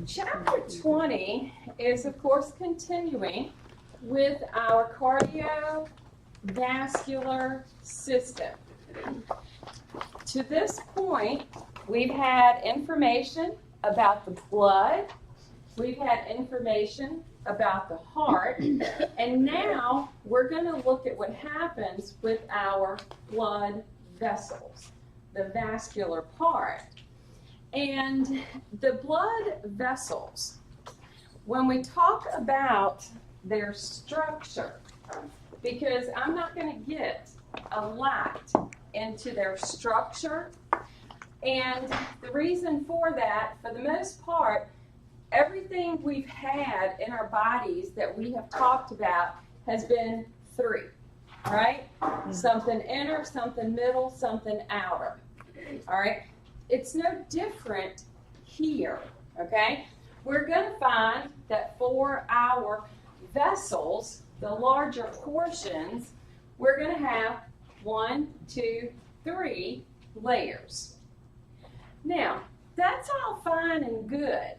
Chapter 20 is, of course, continuing with our cardiovascular system. To this point, we've had information about the blood, we've had information about the heart, and now we're going to look at what happens with our blood vessels, the vascular part. And the blood vessels, when we talk about their structure, because I'm not going to get a lot into their structure, and the reason for that, for the most part, everything we've had in our bodies that we have talked about has been three, right? Something inner, something middle, something outer, all right? It's no different here, okay? We're going to find that for our vessels, the larger portions, we're going to have 1, 2, 3 layers. Now, that's all fine and good,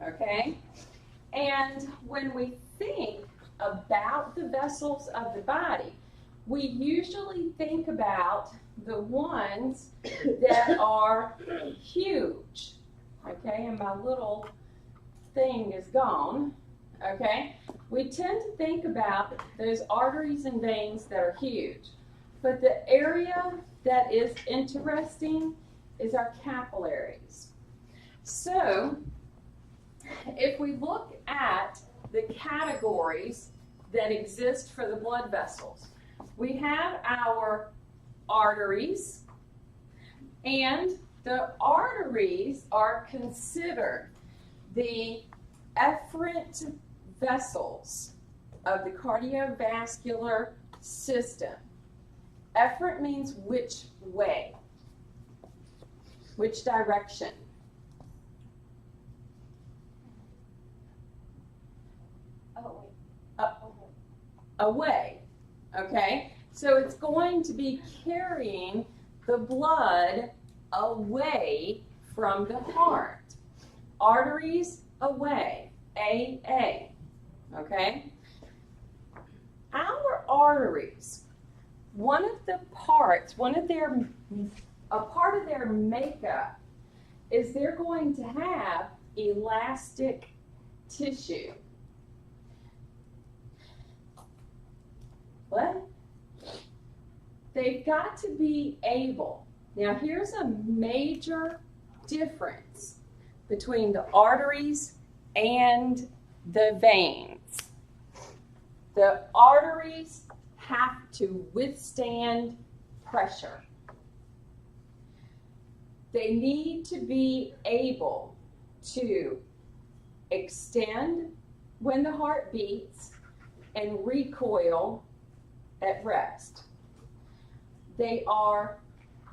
okay? And when we think about the vessels of the body, we usually think about the ones that are huge, okay? And my little thing is gone, okay? We tend to think about those arteries and veins that are huge. But the area that is interesting is our capillaries. So, if we look at the categories that exist for the blood vessels, we have our arteries, and the arteries are considered the efferent vessels of the cardiovascular system. Efferent means which way, which direction. Away, okay? So it's going to be carrying the blood away from the heart. Arteries away, AA, okay? Our arteries, a part of their makeup is they're going to have elastic tissue. What? They've got to be able. Now here's a major difference between the arteries and the veins. The arteries have to withstand pressure. They need to be able to extend when the heart beats and recoil at rest. They are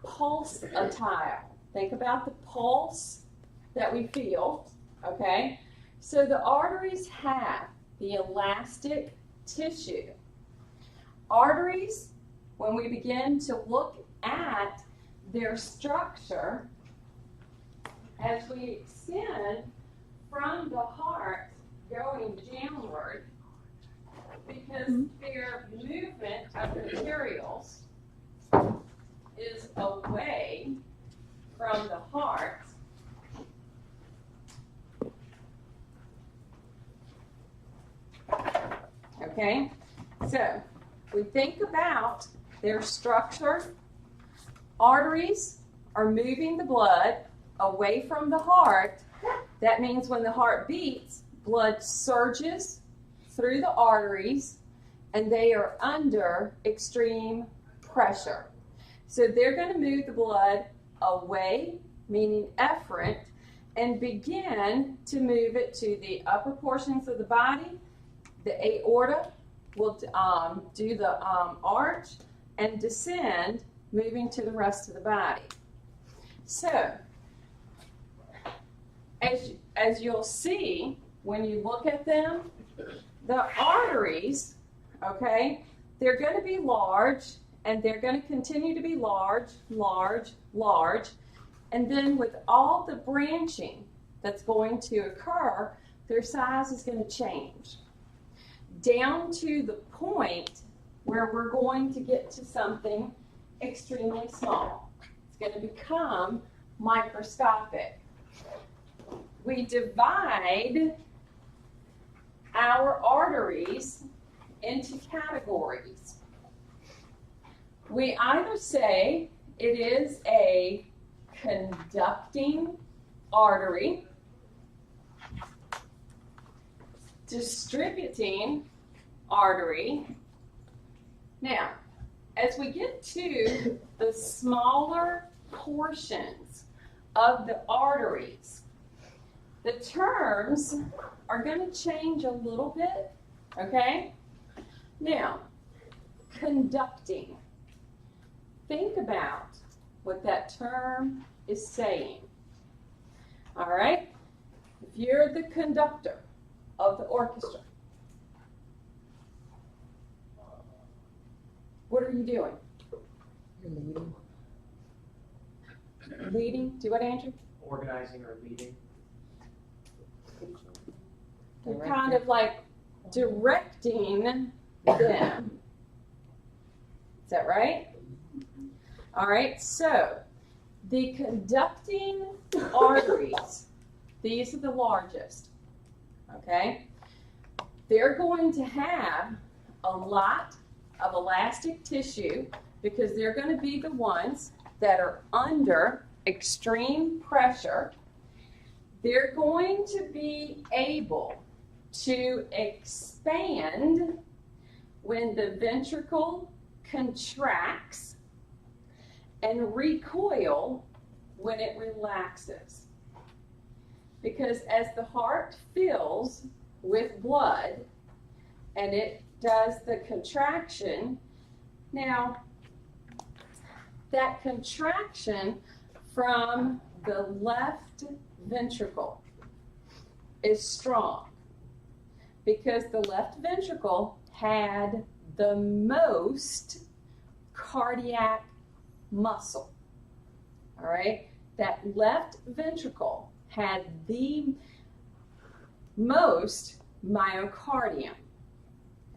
pulsatile. Think about the pulse that we feel, okay? So the arteries have the elastic tissue. Arteries, when we begin to look at their structure, as we extend from the heart going downward, because their movement of materials is away from the heart, okay? So, we think about their structure. Arteries are moving the blood away from the heart. That means when the heart beats, blood surges through the arteries, and they are under extreme pressure. So they're going to move the blood away, meaning efferent, and begin to move it to the upper portions of the body. The aorta will do the arch and descend, moving to the rest of the body. So, as you'll see when you look at them, the arteries, okay, they're going to be large, and they're going to continue to be large, large, large, and then with all the branching that's going to occur, their size is going to change down to the point where we're going to get to something extremely small. It's going to become microscopic. We divide our arteries into categories. We either say it is a conducting artery, distributing artery. Now, as we get to the smaller portions of the arteries, the terms are going to change a little bit, okay? Now, conducting. Think about what that term is saying. All right? If you're the conductor of the orchestra, what are you doing? You're leading. Leading? Do what, Andrew? Organizing or leading. You're kind of like directing them. Is that right? All right, so the conducting arteries, these are the largest, okay? They're going to have a lot of elastic tissue because they're going to be the ones that are under extreme pressure. They're going to be able to expand when the ventricle contracts and recoil when it relaxes. Because as the heart fills with blood and it does the contraction, now that contraction from the left ventricle is strong because the left ventricle had the most cardiac muscle. All right, that left ventricle had the most myocardium.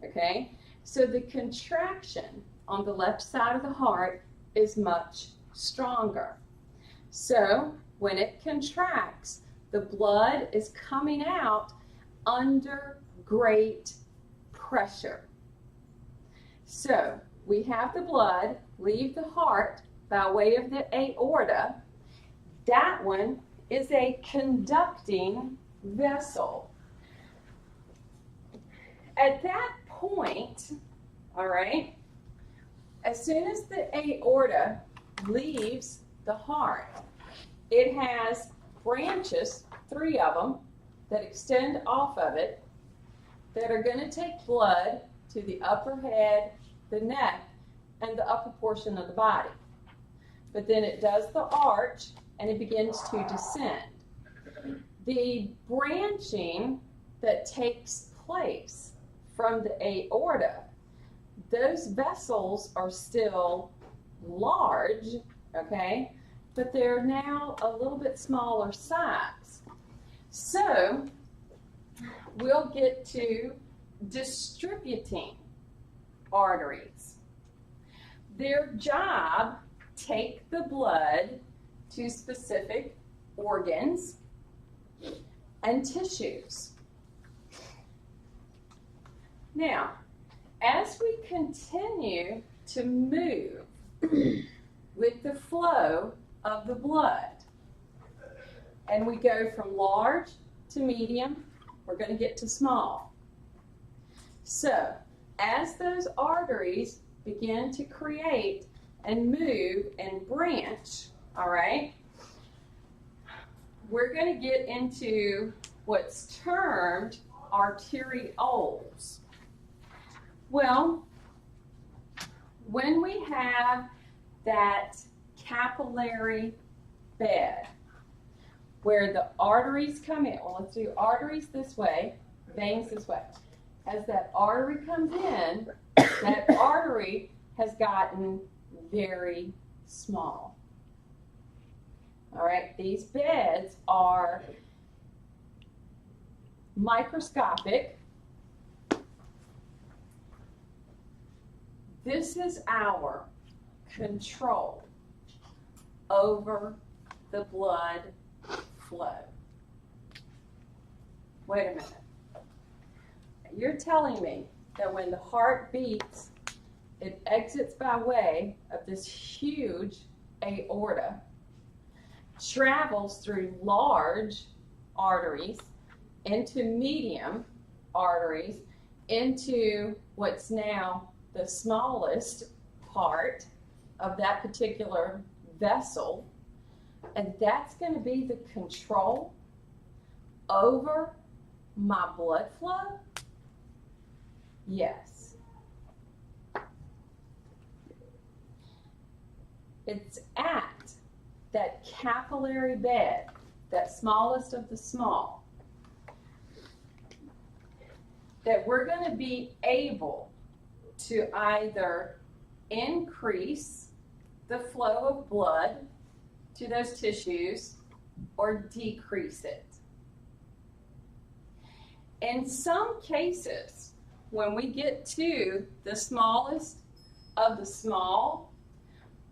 Okay, so the contraction on the left side of the heart is much stronger. So when it contracts, the blood is coming out under great pressure. So we have the blood leave the heart by way of the aorta. That one is a conducting vessel. At that point, all right, as soon as the aorta leaves the heart, it has branches, 3 of them, that extend off of it that are going to take blood to the upper head, the neck, and the upper portion of the body. But then it does the arch and it begins to descend. The branching that takes place from the aorta, those vessels are still large, okay, but they're now a little bit smaller size. So we'll get to distributing arteries. Their job, take the blood to specific organs and tissues. Now, as we continue to move with the flow of the blood, and we go from large to medium, we're going to get to small. So, as those arteries begin to create and move and branch, all right, we're going to get into what's termed arterioles. Well, when we have that capillary bed where the arteries come in, well, let's do arteries this way, veins this way. As that artery comes in, that artery has gotten very small. All right, these beds are microscopic. This is our control over the blood flow. Wait a minute. You're telling me that when the heart beats, it exits by way of this huge aorta, travels through large arteries, into medium arteries, into what's now the smallest part of that particular vessel, and that's going to be the control over my blood flow? Yes. It's at that capillary bed, that smallest of the small, that we're going to be able to either increase the flow of blood to those tissues or decrease it. In some cases, when we get to the smallest of the small,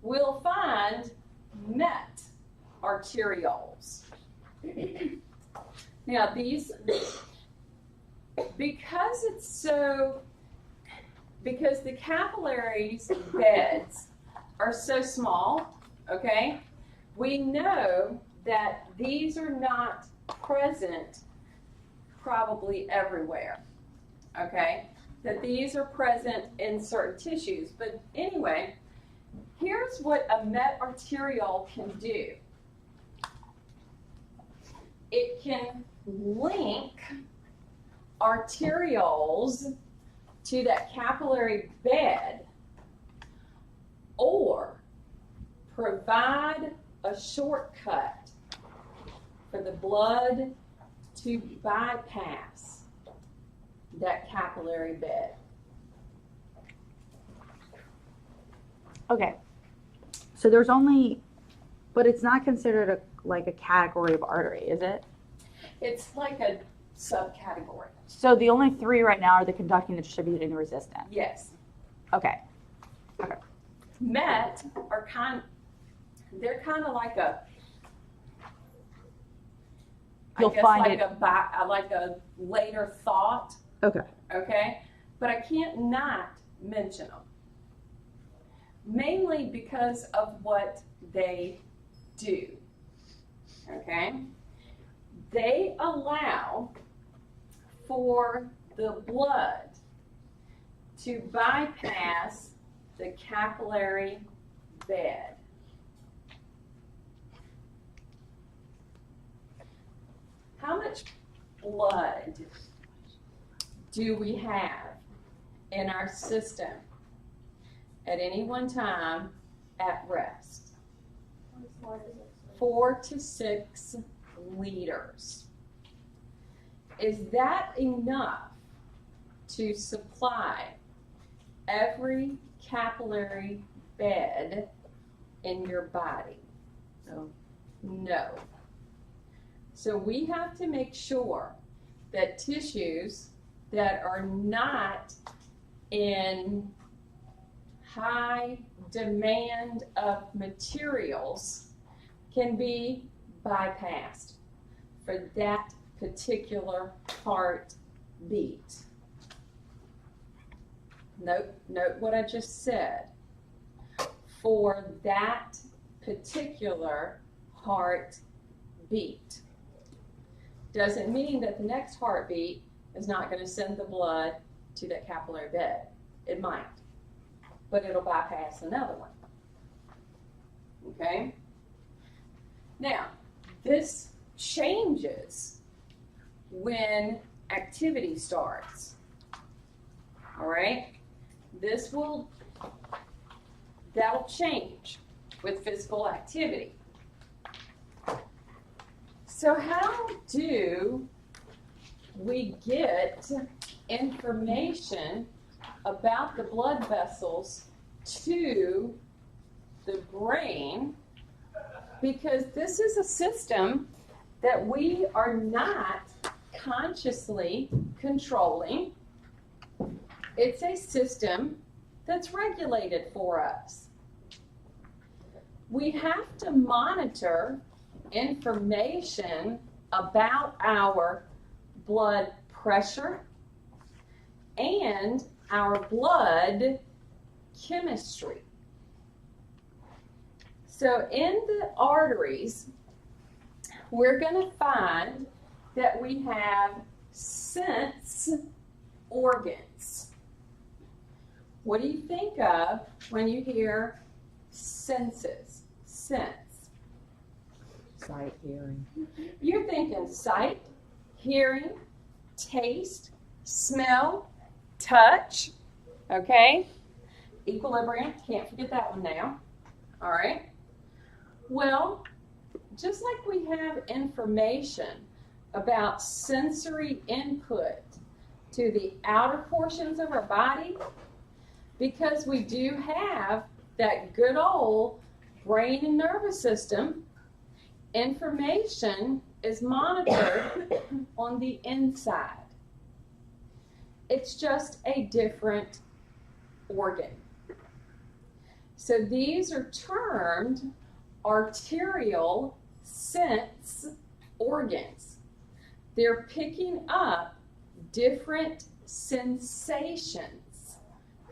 we'll find met arterioles. Now these, because the capillaries beds are so small, okay, we know that these are not present probably everywhere, okay, that these are present in certain tissues. But anyway, here's what a met arteriole can do. It can link arterioles to that capillary bed or provide a shortcut for the blood to bypass that capillary bed. Okay, so there's only, but it's not considered like a category of artery, is it? It's like a subcategory. So the only three right now are the conducting, the distributed, and the resistant. Yes. Okay. Met are they're kind of like a, You'll I guess find like it. like a later thought, Okay. okay? But I can't not mention them. Mainly because of what they do, okay? They allow for the blood to bypass the capillary bed. How much blood do we have in our system at any one time at rest? 4 to 6 liters. Is that enough to supply every capillary bed in your body? No. So we have to make sure that tissues that are not in high demand of materials can be bypassed for that particular heartbeat. Note what I just said. For that particular heartbeat. Doesn't mean that the next heartbeat is not going to send the blood to that capillary bed. It might, but it'll bypass another one. Okay? Now, this changes when activity starts. All right? That'll change with physical activity. So how do we get information about the blood vessels to the brain? Because this is a system that we are not consciously controlling. It's a system that's regulated for us. We have to monitor information about our blood pressure and our blood chemistry. So in the arteries, we're going to find that we have sense organs. What do you think of when you hear senses? Sense. Sight, hearing. You're thinking sight, hearing, taste, smell, touch, okay? Equilibrium, can't forget that one now, all right? Well, just like we have information about sensory input to the outer portions of our body, because we do have that good old brain and nervous system, information is monitored on the inside. It's just a different organ. So these are termed arterial sense organs. They're picking up different sensations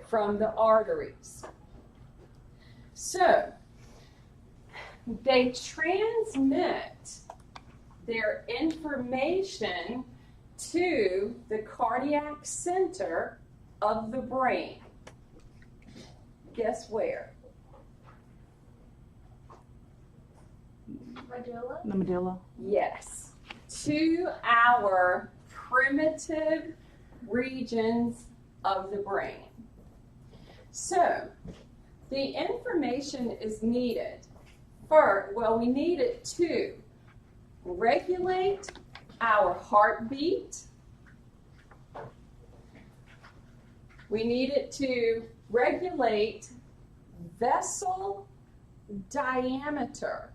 from the arteries. So they transmit their information to the cardiac center of the brain. Guess where? Medulla? The medulla. Yes, to our primitive regions of the brain. So, the information is needed we need it to regulate our heartbeat. We need it to regulate vessel diameter.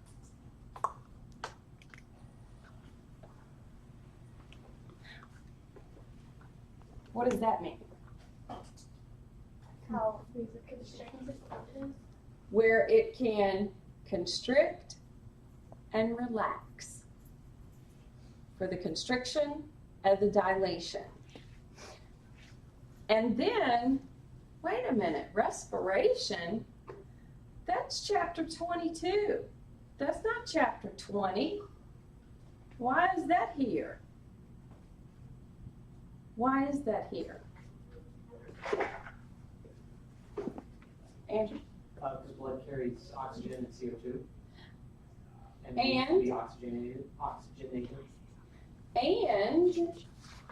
What does that mean? How music constricts it. Where it can constrict and relax for the constriction and the dilation. And then, wait a minute, respiration, that's chapter 22. That's not chapter 20. Why is that here? Why is that here? Andrew? Because blood carries oxygen and CO2. And And? needs to be oxygenated. And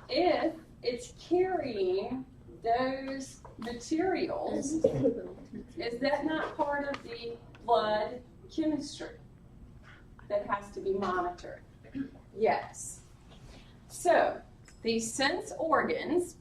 if it's carrying those materials, is that not part of the blood chemistry that has to be monitored? Yes. So, these sense organs